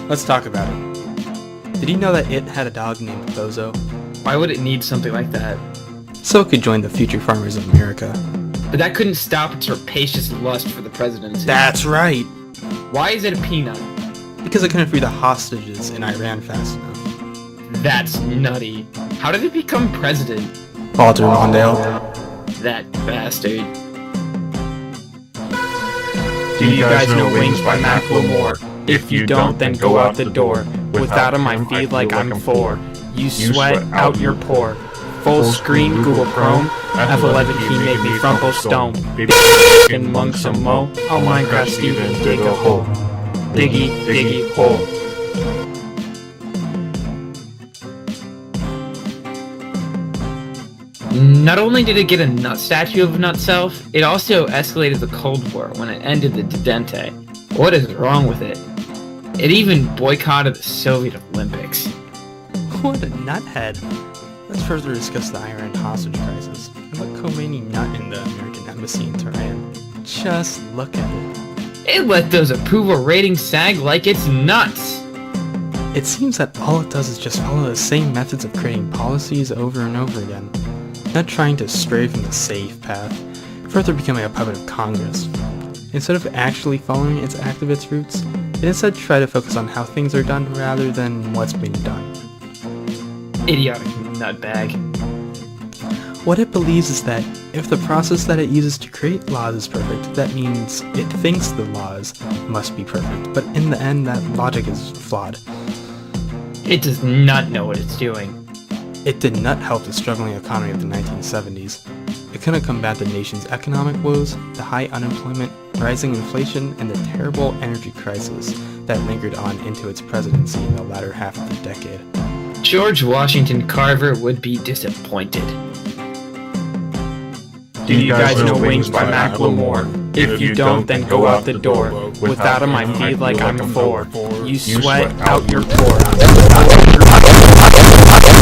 Let's talk about it. Did you know that it had a dog named Bozo? Why would it need something like that? So it could join the future farmers of America. But that couldn't stop its rapacious lust for the presidency. That's right! Why is it a peanut? Because it couldn't free the hostages in Iran fast enough. That's nutty. How did it become president? Walter Mondale. That bastard. Do you guys know Wings by Macklemore? If you don't, then go out the door. Without him, I feel like I'm 4. You sweat out your pore. Full screen Google Chrome. F11 key make me frumple stone. Baby and mung some mo. I'll Minecraft Steven dig a hole. Diggy, diggy hole. Not only did it get a nut statue of itself, it also escalated the Cold War when it ended the Dente. What is wrong with it? It even boycotted the Soviet Olympics. What a nuthead. Let's further discuss the Iran hostage crisis and what Khomeini nut in the American embassy in Tehran. Just look at it. It let those approval ratings sag like it's nuts. It seems that all it does is just follow the same methods of creating policies over and over again, not trying to stray from the safe path, further becoming a puppet of Congress. Instead of actually following its activist roots, it instead try to focus on how things are done rather than what's being done. Idiotic nutbag. What it believes is that if the process that it uses to create laws is perfect, that means it thinks the laws must be perfect, but in the end that logic is flawed. It does not know what it's doing. It did not help the struggling economy of the 1970s. It couldn't combat the nation's economic woes, the high unemployment, rising inflation, and the terrible energy crisis that lingered on into its presidency in the latter half of the decade. George Washington Carver would be disappointed. Do you guys know Wings by Macklemore? If you don't, then go out the door. Without him, I feel like I'm 4. You sweat out your pore.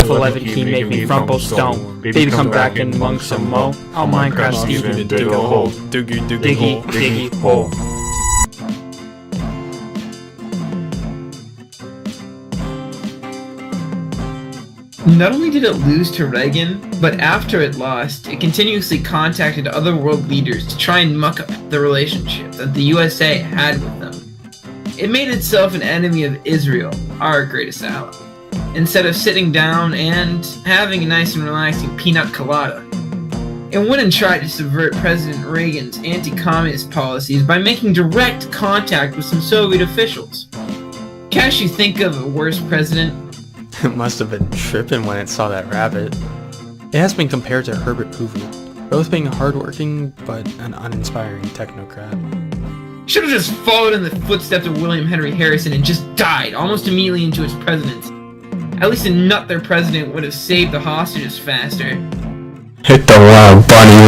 F11 key make me frumple stone. Baby come back and mung some mo. I'll Minecraft Steven and dig a hole. Diggy, Diggy, diggy hole. Not only did it lose to Reagan, but after it lost, it continuously contacted other world leaders to try and muck up the relationship that the USA had with them. It made itself an enemy of Israel, our greatest ally, instead of sitting down and having a nice and relaxing peanut colada. It went and tried to subvert President Reagan's anti-communist policies by making direct contact with some Soviet officials. Can't you think of a worse president? It must have been tripping when it saw that rabbit. It has been compared to Herbert Hoover, both being hardworking but an uninspiring technocrat. Should have just followed in the footsteps of William Henry Harrison and just died almost immediately into his presidency. At least a nut their president would have saved the hostages faster. Hit the road, bunny,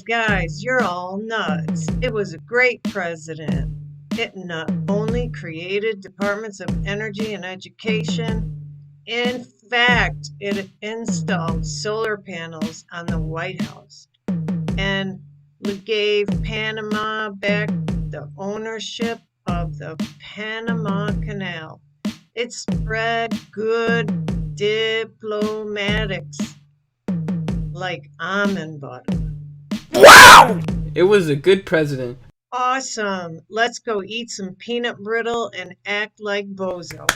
Guys, you're all nuts. It was a great president. It not only created departments of energy and education, in fact, it installed solar panels on the White House and gave Panama back the ownership of the Panama Canal. It spread good diplomatics like almond butter. Wow! It was a good president. Awesome. Let's go eat some peanut brittle and act like Bozo.